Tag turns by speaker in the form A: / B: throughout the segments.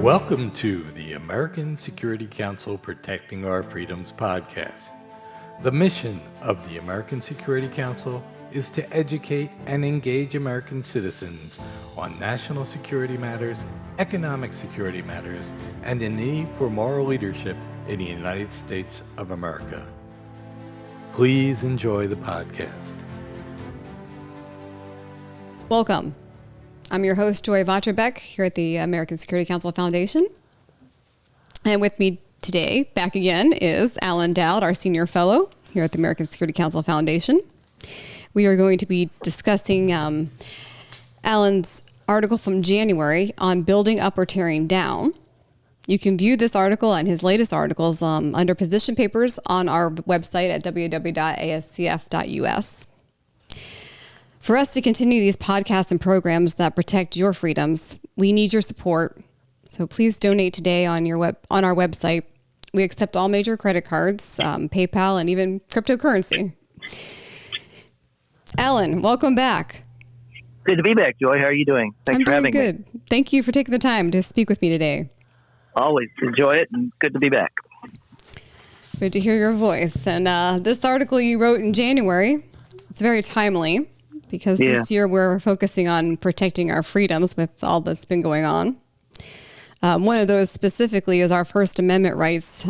A: Welcome to the American Security Council Protecting Our Freedoms podcast. The mission of the American Security Council is to educate and engage American citizens on national security matters, economic security matters, and the need for moral leadership in the United States of America. Please enjoy the podcast.
B: Welcome. I'm your host, Joy Votrobek, here at the American Security Council Foundation. And with me today, back again, is Alan Dowd, our senior fellow here at the American Security Council Foundation. We are going to be discussing Alan's article from January on building up or tearing down. You can view this article and his latest articles under position papers on our website at www.ascf.us. For us to continue these podcasts and programs that protect your freedoms, we need your support. So please donate today on our website. We accept all major credit cards, PayPal, and even cryptocurrency. Alan, welcome back.
C: Good to be back, Joy. How are you doing? Thanks for having me.
B: I'm doing good. Thank you for taking the time to speak with me today.
C: Always enjoy it, and good to be back.
B: Good to hear your voice. And this article you wrote in January, it's very timely. Because this year we're focusing on protecting our freedoms with all that's been going on. One of those specifically is our First Amendment rights.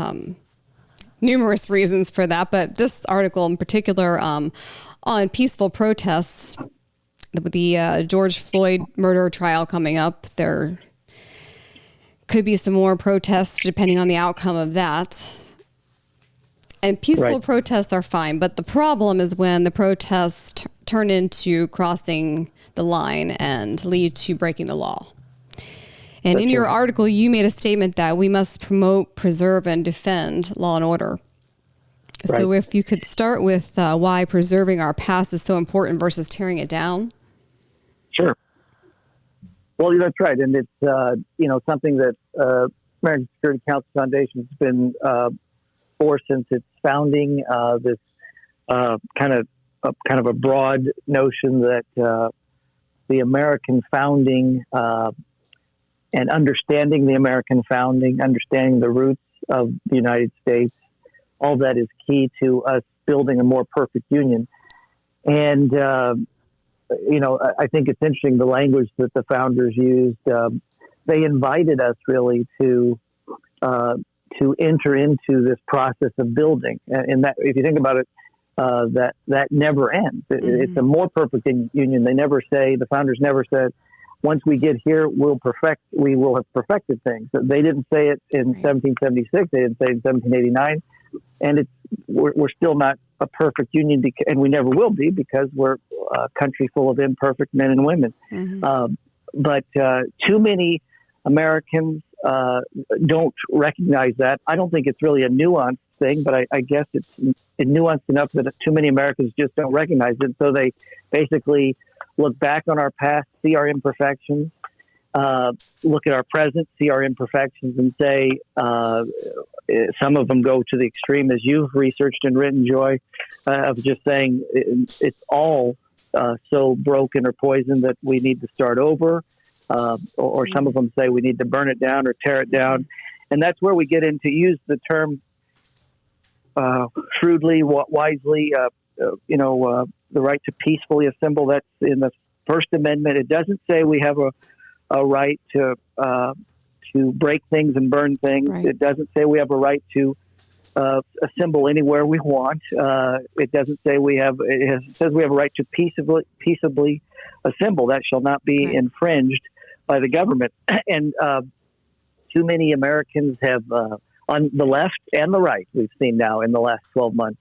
B: Numerous reasons for that, but this article in particular on peaceful protests, the George Floyd murder trial coming up, there could be some more protests depending on the outcome of that. And peaceful protests are fine, but the problem is when the protests turn into crossing the line and lead to breaking the law. And in your article, you made a statement that we must promote, preserve, and defend law and order. Right. So if you could start with why preserving our past is so important versus tearing it down.
C: Sure. Well, that's right. And it's, something that American Security Council Foundation has been for since its founding, this kind of a broad notion that the American founding and understanding the American founding, understanding the roots of the United States, all that is key to us building a more perfect union. And, I think it's interesting the language that the founders used. They invited us really to enter into this process of building. And that, if you think about it, that never ends. It's a more perfect union. The founders never said, once we get here, we will have perfected things. They didn't say it in 1776. They didn't say it in 1789. And we're still not a perfect union, and we never will be, because we're a country full of imperfect men and women. But too many Americans don't recognize that. I don't think it's really a nuanced thing, but I guess it's nuanced enough that too many Americans just don't recognize it. So they basically look back on our past, see our imperfections, look at our present, see our imperfections, and say, some of them go to the extreme, as you've researched and written, Joy, of just saying it's all so broken or poisoned that we need to start over. Or some of them say we need to burn it down or tear it down. And that's where we get into, use the term shrewdly, wisely, the right to peacefully assemble. That's in the First Amendment. It doesn't say we have a right to break things and burn things. Right. It doesn't say we have a right to assemble anywhere we want. It doesn't say it says we have a right to peaceably assemble. That shall not be infringed by the government. And too many Americans have, on the left and the right, we've seen now in the last 12 months,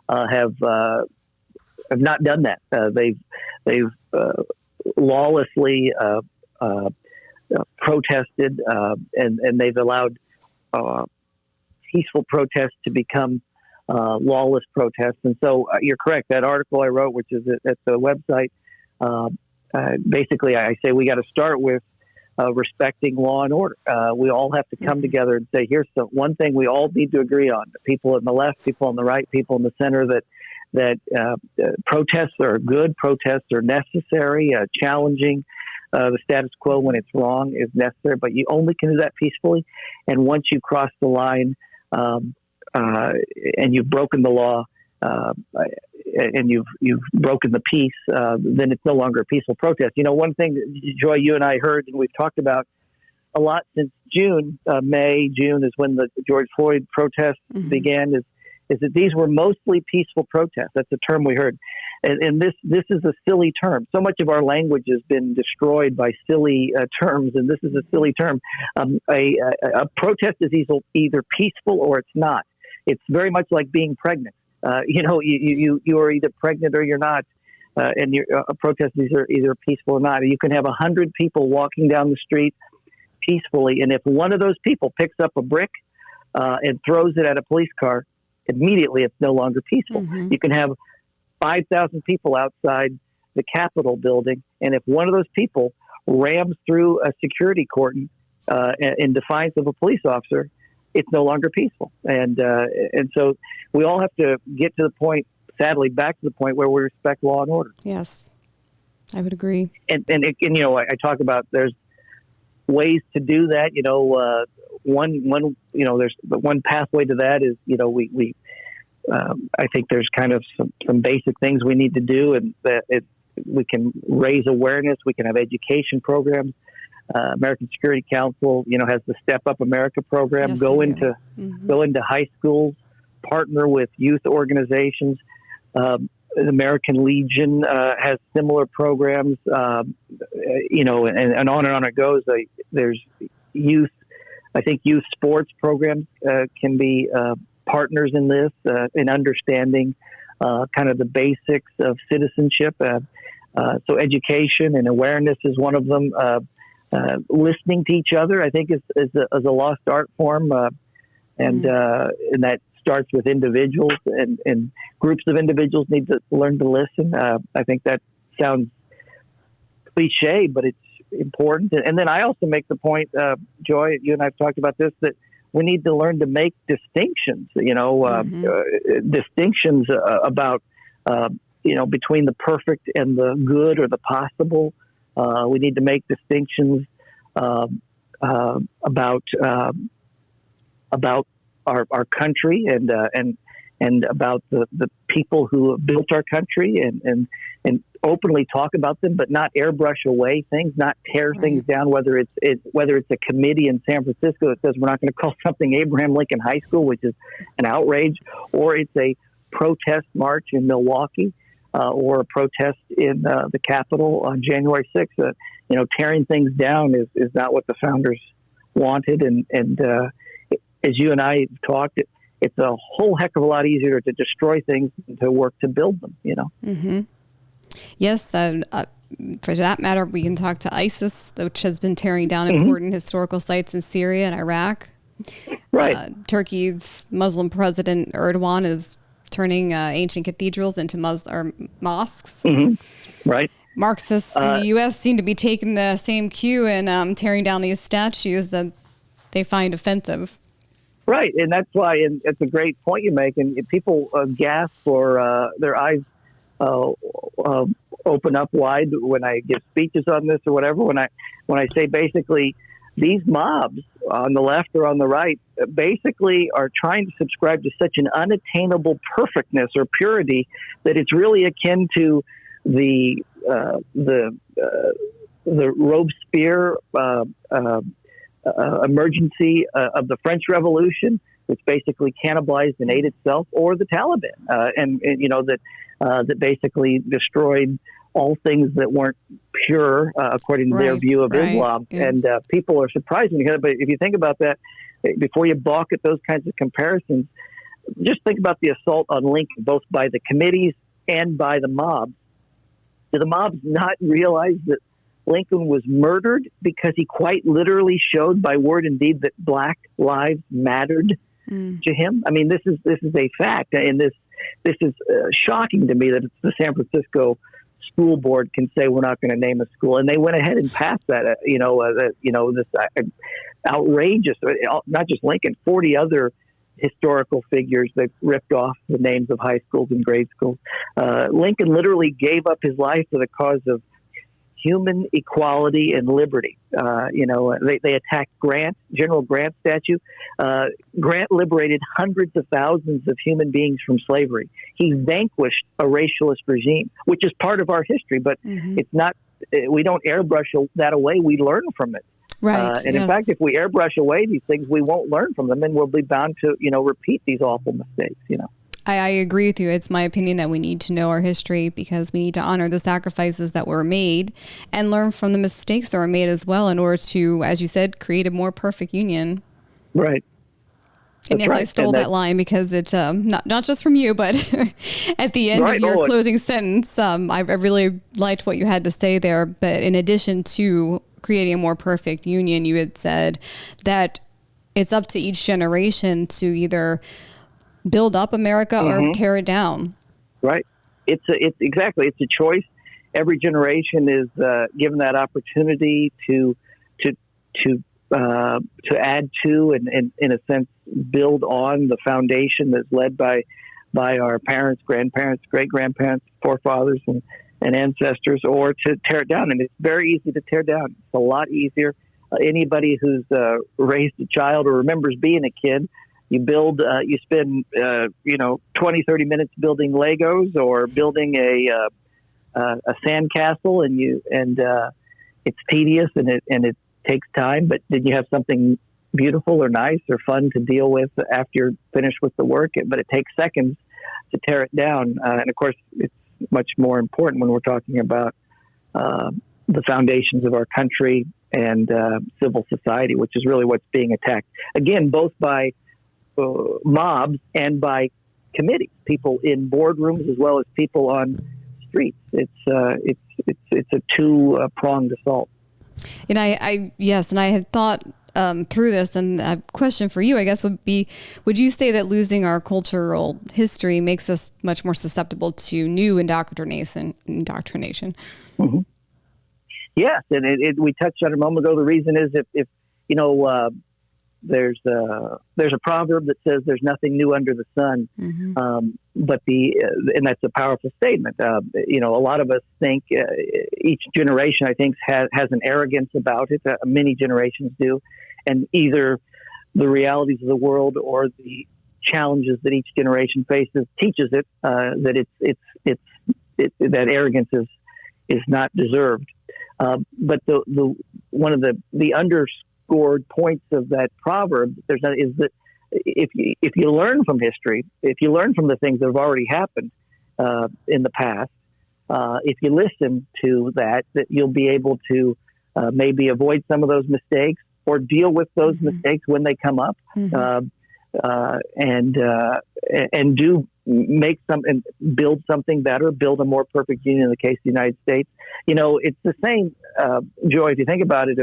C: have not done that. They've lawlessly protested, and they've allowed peaceful protests to become lawless protests. And so you're correct. That article I wrote, which is at the website, basically I say we got to start with respecting law and order. We all have to come together and say, here's one thing we all need to agree on. People on the left, people on the right, people in the center, that protests are good, protests are necessary, challenging the status quo when it's wrong is necessary, but you only can do that peacefully. And once you cross the line and you've broken the law and you've broken the peace, then it's no longer a peaceful protest. You know, one thing, Joy, you and I heard, and we've talked about a lot since June, June is when the George Floyd protests began, is that these were mostly peaceful protests. That's a term we heard. And this is a silly term. So much of our language has been destroyed by silly terms, and this is a silly term. A protest is either peaceful or it's not. It's very much like being pregnant. You are either pregnant or you're not, and a protest is either peaceful or not. You can have 100 people walking down the street peacefully, and if one of those people picks up a brick and throws it at a police car, immediately it's no longer peaceful. You can have 5,000 people outside the Capitol building, and if one of those people rams through a security cordon in defiance of a police officer, it's no longer peaceful. And so we all have to get to the point, sadly, back to the point where we respect law and order.
B: Yes, I would agree.
C: And I talk about there's ways to do that. There's one pathway to that is, I think there's kind of some basic things we need to do, and that we can raise awareness. We can have education programs. American Security Council, has the Step Up America program.
B: Yes,
C: go into high schools, partner with youth organizations. The American Legion has similar programs. And on it goes. There's youth. I think youth sports programs can be partners in this, in understanding kind of the basics of citizenship. So education and awareness is one of them. Listening to each other, I think, is a lost art form, and that starts with individuals, and groups of individuals need to learn to listen. I think that sounds cliche, but it's important. And then I also make the point, Joy, you and I have talked about this, that we need to learn to make distinctions. Distinctions about between the perfect and the good or the possible. We need to make distinctions about our country and about the people who have built our country, and openly talk about them, but not airbrush away things, not tear things down. Whether it's a committee in San Francisco that says we're not going to call something Abraham Lincoln High School, which is an outrage, or it's a protest march in Milwaukee. Or a protest in the Capitol on January 6th. Tearing things down is not what the founders wanted. And as you and I have talked, it's a whole heck of a lot easier to destroy things than to work to build them,
B: Yes. For that matter, we can talk to ISIS, which has been tearing down important historical sites in Syria and Iraq.
C: Right.
B: Turkey's Muslim president Erdogan is turning ancient cathedrals into mosques.
C: Right.
B: Marxists in the U.S. seem to be taking the same cue and tearing down these statues that they find offensive.
C: Right, and that's why, and it's a great point you make, and people gasp or their eyes open up wide when I give speeches on this or whatever, when I say basically these mobs on the left or on the right basically are trying to subscribe to such an unattainable perfectness or purity that it's really akin to the Robespierre emergency of the French Revolution, which basically cannibalized and ate itself, or the Taliban, and that basically destroyed all things that weren't pure according to their view of Islam. Yeah. And people are surprised when you hear that. But if you think about that, before you balk at those kinds of comparisons, just think about the assault on Lincoln, both by the committees and by the mobs. Did the mobs not realize that Lincoln was murdered because he quite literally showed by word and deed that Black lives mattered to him? I mean, this is a fact, and this is shocking to me that it's the San Francisco school board can say we're not going to name a school, and they went ahead and passed that. This outrageous. Not just Lincoln, 40 other historical figures that ripped off the names of high schools and grade schools. Lincoln literally gave up his life for the cause of human equality and liberty. They attacked General Grant's statue. Grant liberated hundreds of thousands of human beings from slavery. He vanquished a racialist regime, which is part of our history, but it's not. We don't airbrush that away. We learn from it.
B: Right.
C: And in fact, if we airbrush away these things, we won't learn from them, and we'll be bound to, repeat these awful mistakes.
B: I agree with you. It's my opinion that we need to know our history because we need to honor the sacrifices that were made and learn from the mistakes that were made as well in order to, as you said, create a more perfect union.
C: Right.
B: And yes, I stole that line because it's not just from you, but at the end of your closing sentence, I really liked what you had to say there. But in addition to creating a more perfect union, you had said that it's up to each generation to either build up America or tear it down. Right.
C: It's a choice. Every generation is given that opportunity to add to and in a sense build on the foundation that's led by our parents, grandparents, great grandparents, forefathers, and ancestors, or to tear it down. And it's very easy to tear down. It's a lot easier. Anybody who's raised a child or remembers being a kid, you spend 20, 30 minutes building Legos or building a sandcastle, and it's tedious and it takes time, but then you have something beautiful or nice or fun to deal with after you're finished with the work. But it takes seconds to tear it down. And of course, it's much more important when we're talking about the foundations of our country and civil society, which is really what's being attacked. Again, both by mobs and by committees, people in boardrooms as well as people on streets. It's a two-pronged assault.
B: And I had thought through this, and a question for you, I guess, would be: would you say that losing our cultural history makes us much more susceptible to new indoctrination?
C: Mm-hmm. Yes, and we touched on it a moment ago. The reason is if there's a proverb that says there's nothing new under the sun, but and that's a powerful statement. A lot of us think each generation, I think, has an arrogance about it. Many generations do, and either the realities of the world or the challenges that each generation faces teaches it that that arrogance is not deserved. But the one of the underscored points of that proverb is that if you learn from history, if you learn from the things that have already happened in the past, if you listen to that you'll be able to maybe avoid some of those mistakes or deal with those mistakes when they come up, and do make and build something better, build a more perfect union in the case of the United States. It's the same, Joy, if you think about it,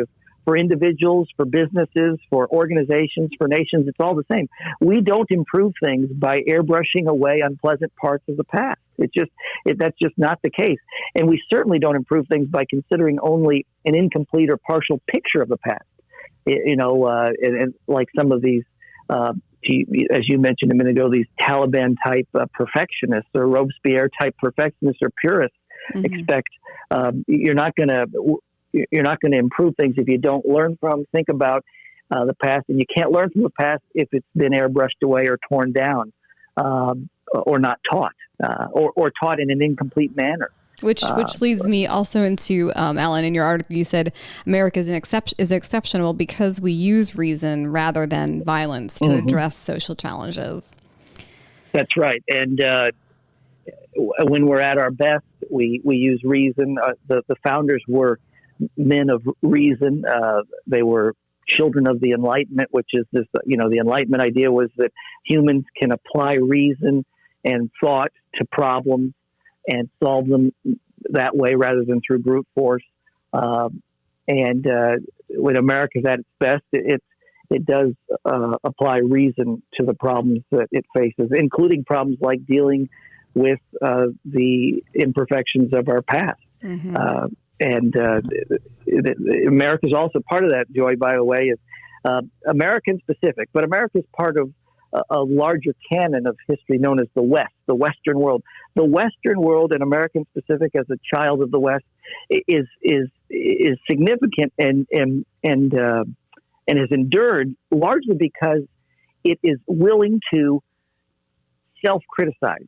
C: for individuals, for businesses, for organizations, for nations, it's all the same. We don't improve things by airbrushing away unpleasant parts of the past. That's just not the case. And we certainly don't improve things by considering only an incomplete or partial picture of the past. And like some of these, as you mentioned a minute ago, these Taliban type perfectionists or Robespierre type perfectionists or purists expect you're not going to improve things if you don't learn from, think about the past, and you can't learn from the past if it's been airbrushed away or torn down, or not taught, or taught in an incomplete manner.
B: Which leads me also into, Alan, in your article, you said America is exceptional because we use reason rather than violence to address social challenges. That's
C: right. And when we're at our best, we use reason. The founders were men of reason. They were children of the Enlightenment, which is this, the Enlightenment idea was that humans can apply reason and thought to problems and solve them that way rather than through brute force. And when America's at its best, it does apply reason to the problems that it faces, including problems like dealing with the imperfections of our past. And America's also part of that, Joy, by the way, is American specific, but America's part of a larger canon of history known as the West, the Western world. The Western world, and American specific as a child of the West, is significant and has endured largely because it is willing to self-criticize,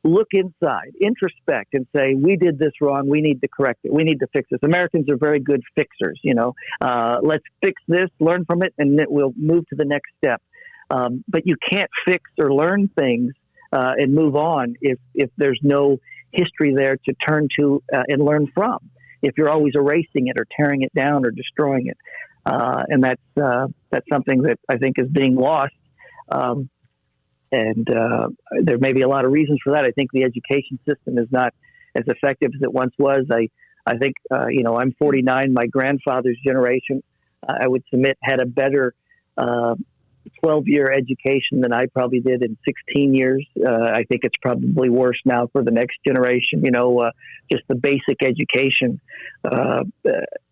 C: look inside, introspect, and say, we did this wrong. We need to correct it. We need to fix this. Americans are very good fixers. Let's fix this, learn from it, and then we'll move to the next step. But you can't fix or learn things and move on if there's no history there to turn to and learn from. If you're always erasing it or tearing it down or destroying it, and that's something that I think is being lost. And there may be a lot of reasons for that. I think the education system is not as effective as it once was. I think I'm 49. My grandfather's generation, I would submit, had a better 12-year education than I probably did in 16 years. I think it's probably worse now for the next generation, just the basic education.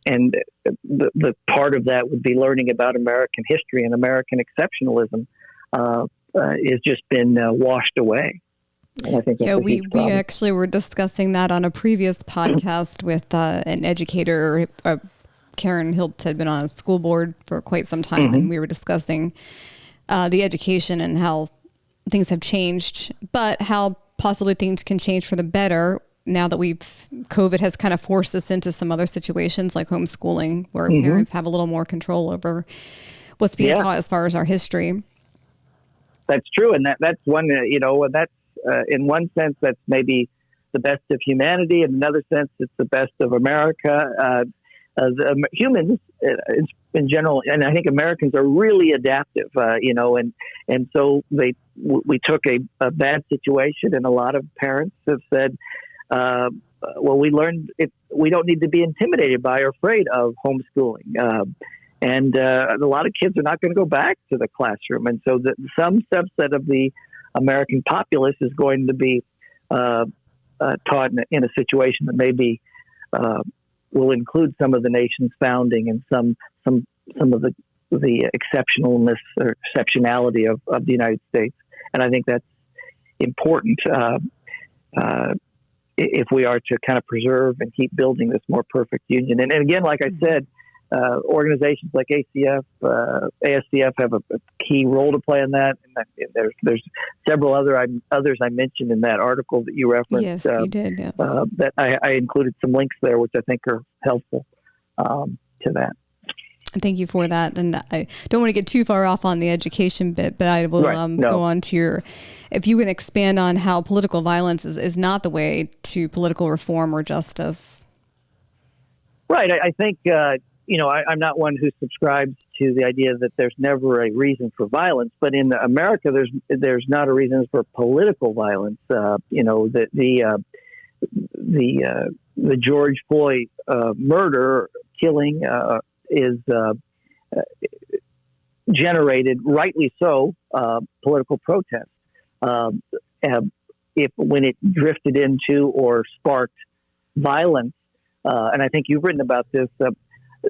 C: And the part of that would be learning about American history and American exceptionalism has just been washed away. And I think that's
B: we actually were discussing that on a previous podcast with an educator. Karen Hilt had been on a school board for quite some time, and we were discussing the education and how things have changed, but how possibly things can change for the better now that COVID has kind of forced us into some other situations like homeschooling, where parents have a little more control over what's being taught as far as our history.
C: That's true, and that's one. That's in one sense that's maybe the best of humanity. In another sense, it's the best of America. Humans in general, and I think Americans are really adaptive. And so we took a bad situation, and a lot of parents have said, we learned we don't need to be intimidated by or afraid of homeschooling. And a lot of kids are not going to go back to the classroom. And so some subset of the American populace is going to be taught in a situation that maybe will include some of the nation's founding and some of the exceptionalness or exceptionality of the United States. And I think that's important if we are to kind of preserve and keep building this more perfect union. And again, like I said, organizations like ASCF have a key role to play in that. And there's several others I mentioned in that article that you referenced.
B: Yes, you did. Yes.
C: That I included some links there, which I think are helpful to that.
B: Thank you for that. And I don't want to get too far off on the education bit, but I will go on to if you can expand on how political violence is not the way to political reform or justice.
C: Right. I think, I'm not one who subscribes to the idea that there's never a reason for violence, but in America, there's not a reason for political violence. The George Floyd murder, killing is generated, rightly so, political protest. When it drifted into or sparked violence, and I think you've written about this,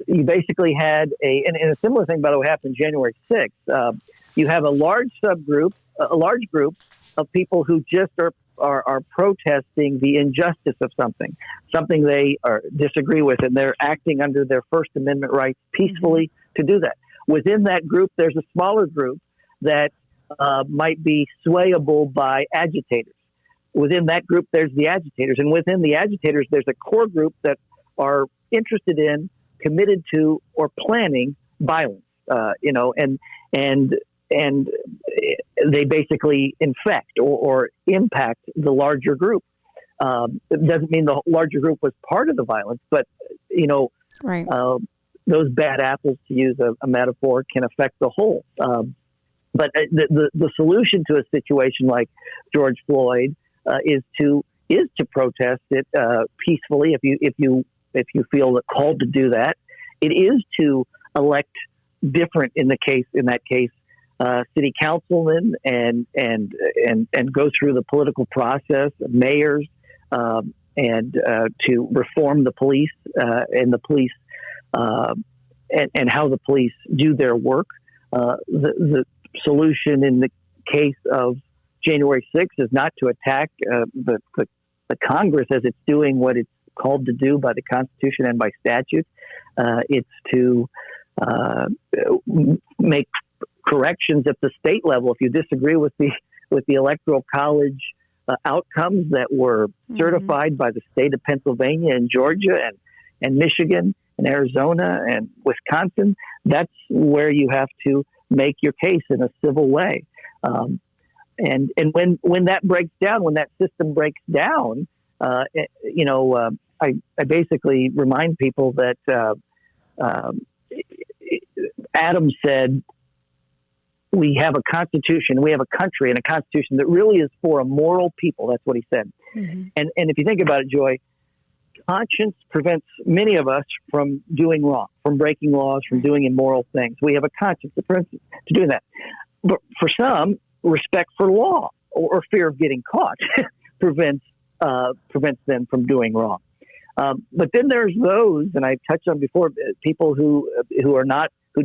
C: you basically had and a similar thing, by the way, happened January 6th. You have a large group of people who just are protesting the injustice of something they disagree with, and they're acting under their First Amendment rights peacefully to do that. Within that group, there's a smaller group that might be swayable by agitators. Within that group, there's the agitators, and within the agitators, there's a core group that are interested in, committed to, or planning violence. And they basically infect or impact the larger group. It doesn't mean the larger group was part of the violence, but
B: right.
C: Those bad apples, to use a metaphor, can affect the whole. But the solution to a situation like George Floyd is to protest it peacefully. If you feel called to do that, it is to elect different in that case city councilmen and go through the political process, mayors, and to reform the police and the police and how the police do their work. The solution in the case of January 6th is not to attack the Congress as it's doing what it's called to do by the Constitution and by statute. It's to make corrections at the state level if you disagree with the Electoral College outcomes that were certified by the state of Pennsylvania and Georgia and Michigan and Arizona and Wisconsin. That's where you have to make your case in a civil way. And when that breaks down, when that system breaks down, I basically remind people that Adam said, we have a constitution, we have a country and a constitution that really is for a moral people. That's what he said. Mm-hmm. And if you think about it, Joy, conscience prevents many of us from doing wrong, from breaking laws, from doing immoral things. We have a conscience that prevents us to do that. But for some, respect for law or fear of getting caught prevents them from doing wrong. But then there's those, and I've touched on before, people who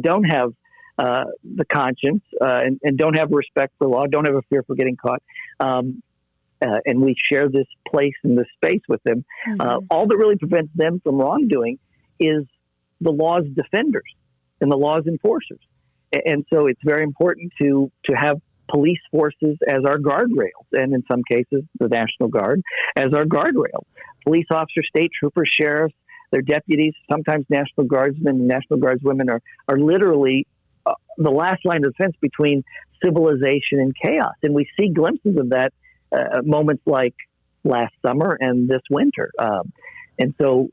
C: don't have the conscience and don't have respect for law, don't have a fear for getting caught. And we share this place and this space with them. Mm-hmm. All that really prevents them from wrongdoing is the law's defenders and the law's enforcers. And so it's very important to have police forces as our guardrails, and in some cases, the National Guard as our guardrail. Police officers, state troopers, sheriffs, their deputies, sometimes National Guardsmen and National Guardswomen are literally the last line of defense between civilization and chaos. And we see glimpses of that moments like last summer and this winter. And so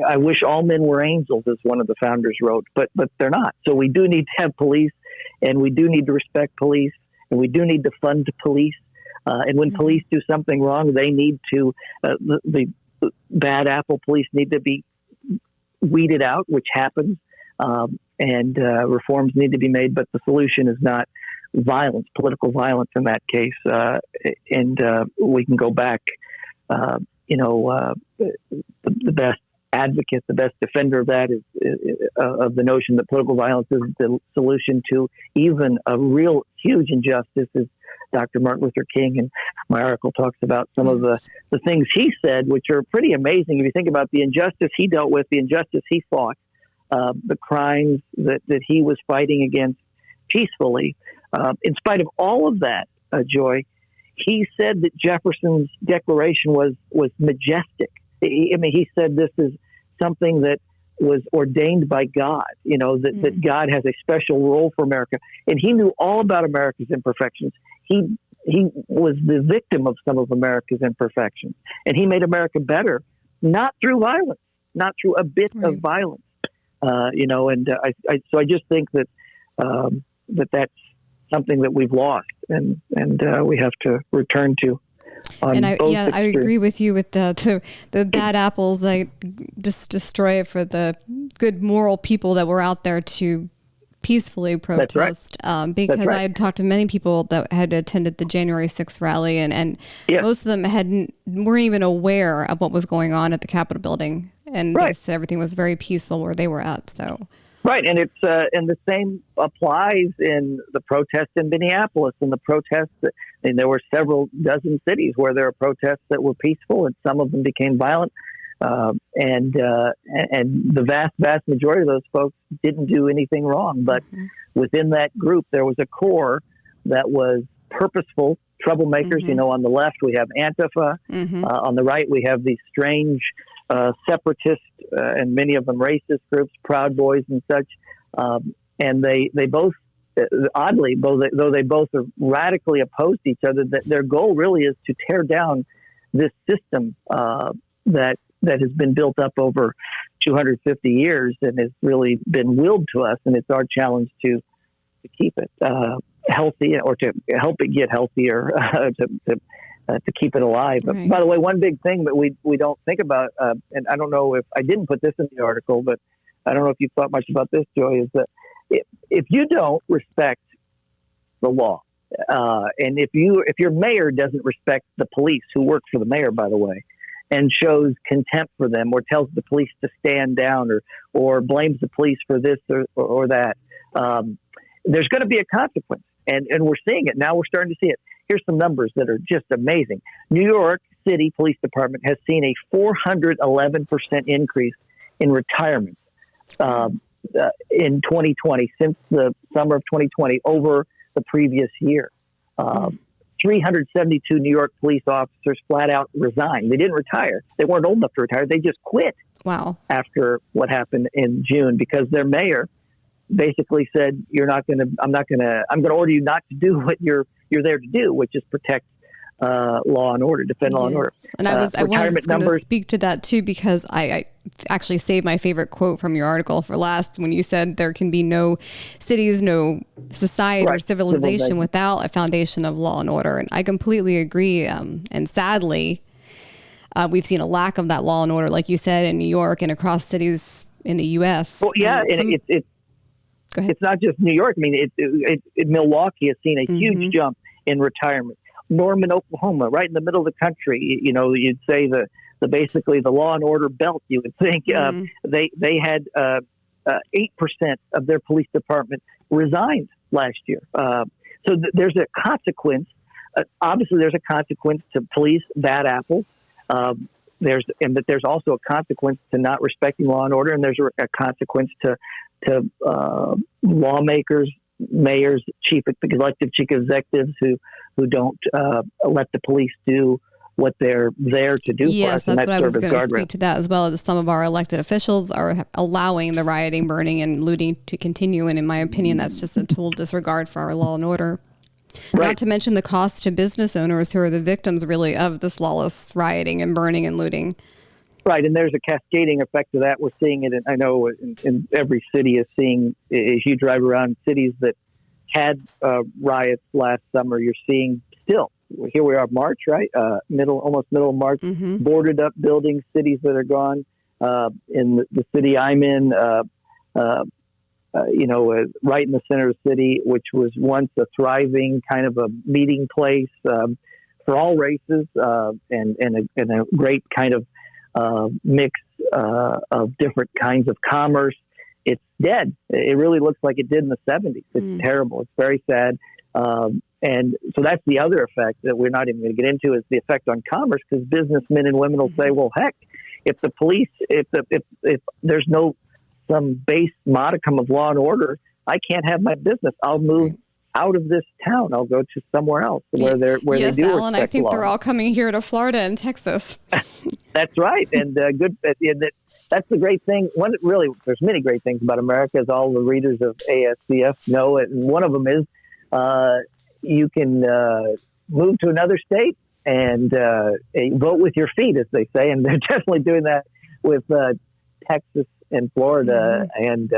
C: I wish all men were angels, as one of the founders wrote, but they're not. So we do need to have police, and we do need to respect police, and we do need to fund police. And when police do something wrong, they need to, the bad apple police need to be weeded out, which happens, and reforms need to be made. But the solution is not violence, political violence in that case. And we can go back, the best advocate, the best defender of that is of the notion that political violence is the solution to even a real huge injustice, is Dr. Martin Luther King. And my article talks about some of the things he said, which are pretty amazing. If you think about the injustice he dealt with, the injustice he fought, the crimes that he was fighting against peacefully. In spite of all of that, Joy, he said that Jefferson's Declaration was majestic. He said this is something that was ordained by God, that God has a special role for America. And he knew all about America's imperfections. He was the victim of some of America's imperfections. And he made America better, not through violence, not through a bit of violence. So I just think that that's something that we've lost and we have to return to.
B: And I agree with you with the bad apples. I just destroy it for the good moral people that were out there to peacefully protest. That's right. Because I had talked to many people that had attended the January 6th rally, and most of them weren't even aware of what was going on at the Capitol building, and they said everything was very peaceful where they were at. So.
C: Right, and it's and the same applies in the protests in Minneapolis and the protests. And there were several dozen cities where there were protests that were peaceful, and some of them became violent. And the vast majority of those folks didn't do anything wrong. But within that group, there was a core that was purposeful troublemakers. On the left we have Antifa. On the right we have these strange separatist and many of them racist groups, Proud Boys and such, and they both, oddly, though they both are radically opposed to each other, that their goal really is to tear down this system that has been built up over 250 years and has really been willed to us, and it's our challenge to keep it healthy, or to help it get healthier, to keep it alive. Right. By the way, one big thing that we don't think about, and I don't know if I didn't put this in the article, but I don't know if you've thought much about this, Joy, is that if you don't respect the law, and if your mayor doesn't respect the police who work for the mayor, by the way, and shows contempt for them, or tells the police to stand down, or blames the police for this or that, there's going to be a consequence. And we're seeing it. Now we're starting to see it. Here's some numbers that are just amazing. New York City Police Department has seen a 411% increase in retirements in 2020, since the summer of 2020, over the previous year. 372 New York police officers flat out resigned. They didn't retire. They weren't old enough to retire. They just quit.
B: Wow.
C: After what happened in June, because their mayor basically said, I'm going to order you not to do what you're there to do, which is protect law and order, defend law and order.
B: And I was going to speak to that too, because I actually saved my favorite quote from your article for last, when you said there can be no cities, no society or civilization without a foundation of law and order. And I completely agree. And sadly, we've seen a lack of that law and order, like you said, in New York and across cities in the U.S.
C: Well, yeah, it's not just New York. I mean, Milwaukee has seen a huge jump in retirement. Norman, Oklahoma, right in the middle of the country. You know, you'd say basically the law and order belt. You would think they had 8% of their police department resigned last year. So there's a consequence. Obviously, there's a consequence to police bad apples. There's also a consequence to not respecting law and order, and there's a consequence to lawmakers, mayors, chief executives who don't let the police do what they're there to do for us.
B: Yes, that's what I was going to speak to that as well. As some of our elected officials are allowing the rioting, burning, and looting to continue, and in my opinion, that's just a total disregard for our law and order. Right. Not to mention the cost to business owners who are the victims, really, of this lawless rioting and burning and looting.
C: Right, and there's a cascading effect to that. We're seeing it, I know in every city is seeing, as you drive around cities that had riots last summer, you're seeing still, here we are, March, right? Almost middle of March, boarded up buildings, cities that are gone. In the city I'm in, right in the center of the city, which was once a thriving kind of a meeting place for all races, and a great kind of mix of different kinds of commerce. It's dead. It really looks like it did in the 70s. It's terrible. It's very sad. And so that's the other effect that we're not even going to get into, is the effect on commerce, because businessmen and women will say, well, heck, if the police, if there's some base modicum of law and order, I can't have my business. I'll move out of this town. I'll go to somewhere else where they do
B: Yes, Alan, I think
C: law.
B: They're all coming here to Florida and Texas.
C: That's right. And that's the great thing. There's many great things about America, as all the readers of ASCF know it. And one of them is you can move to another state and vote with your feet, as they say. And they're definitely doing that with Texas and Florida. And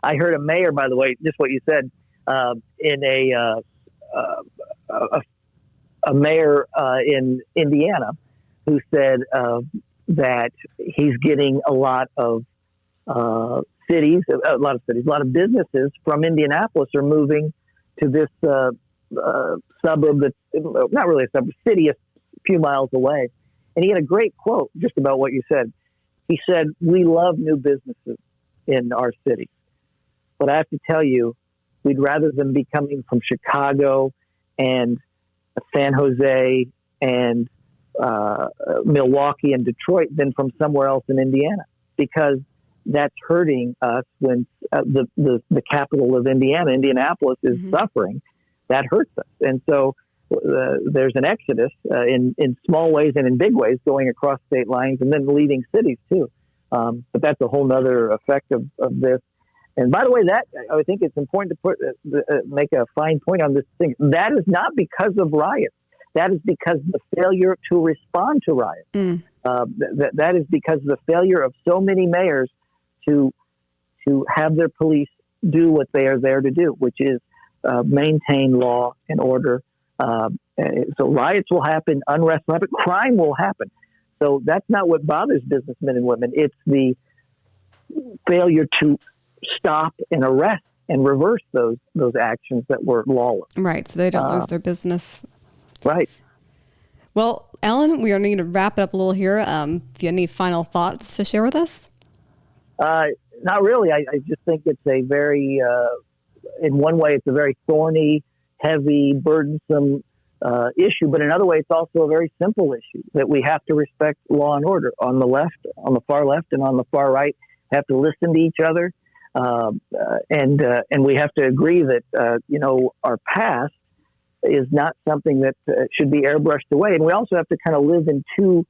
C: I heard a mayor, by the way, just what you said, in a mayor in Indiana, who said that he's getting a lot of businesses from Indianapolis are moving to this suburb that's not really a suburb, city a few miles away. And he had a great quote just about what you said. He said, "We love new businesses in our city, but I have to tell you, we'd rather them be coming from Chicago and San Jose and Milwaukee and Detroit than from somewhere else in Indiana, because that's hurting us when the capital of Indiana, Indianapolis, is suffering. That hurts us." And so there's an exodus in small ways and in big ways going across state lines, and then leaving cities too. But that's a whole nother effect of this. And by the way, that I think it's important to make a fine point on this thing. That is not because of riots. That is because of the failure to respond to riots. That is because of the failure of so many mayors to have their police do what they are there to do, which is maintain law and order. So riots will happen, unrest will happen, crime will happen. So that's not what bothers businessmen and women. It's the failure to stop and arrest and reverse those actions that were lawless.
B: Right, so they don't lose their business.
C: Right.
B: Well, Alan, we are going to wrap it up a little here. If you have any final thoughts to share with us?
C: Not really. I just think it's a very, in one way, it's a very thorny heavy, burdensome issue, but in other ways, it's also a very simple issue that we have to respect law and order on the left, on the far left, and on the far right. Have to listen to each other, and we have to agree that our past is not something that should be airbrushed away. And we also have to kind of live in two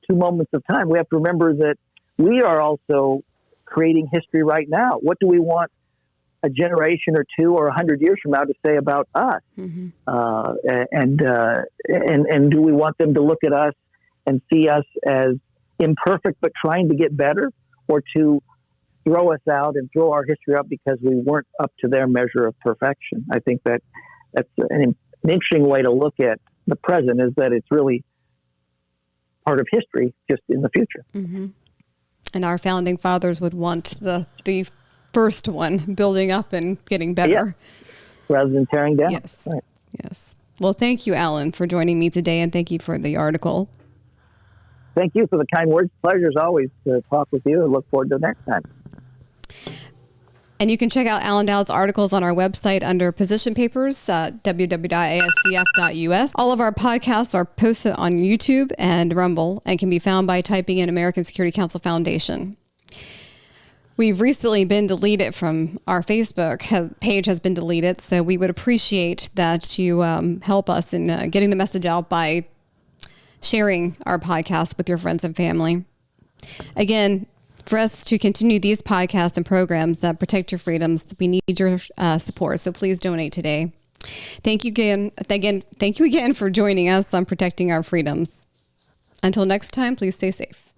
C: moments of time. We have to remember that we are also creating history right now. What do we want a generation or two or 100 years from now to say about us? Mm-hmm. And do we want them to look at us and see us as imperfect but trying to get better, or to throw us out and throw our history up because we weren't up to their measure of perfection? I think that's an interesting way to look at the present, is that it's really part of history just in the future.
B: Mm-hmm. And our founding fathers would want the first one building up and getting better.
C: Yeah. Rather than tearing down.
B: Yes.
C: Right.
B: Yes. Well, thank you, Alan, for joining me today, and thank you for the article.
C: Thank you for the kind words. Pleasure as always to talk with you, and look forward to the next time.
B: And you can check out Alan Dowd's articles on our website under position papers, www.ascf.us. All of our podcasts are posted on YouTube and Rumble and can be found by typing in American Security Council Foundation. We've recently been deleted from our Facebook page, has been deleted, so we would appreciate that you help us in getting the message out by sharing our podcast with your friends and family. Again, for us to continue these podcasts and programs that protect your freedoms, we need your support. So please donate today. Thank you again for joining us on Protecting Our Freedoms. Until next time, please stay safe.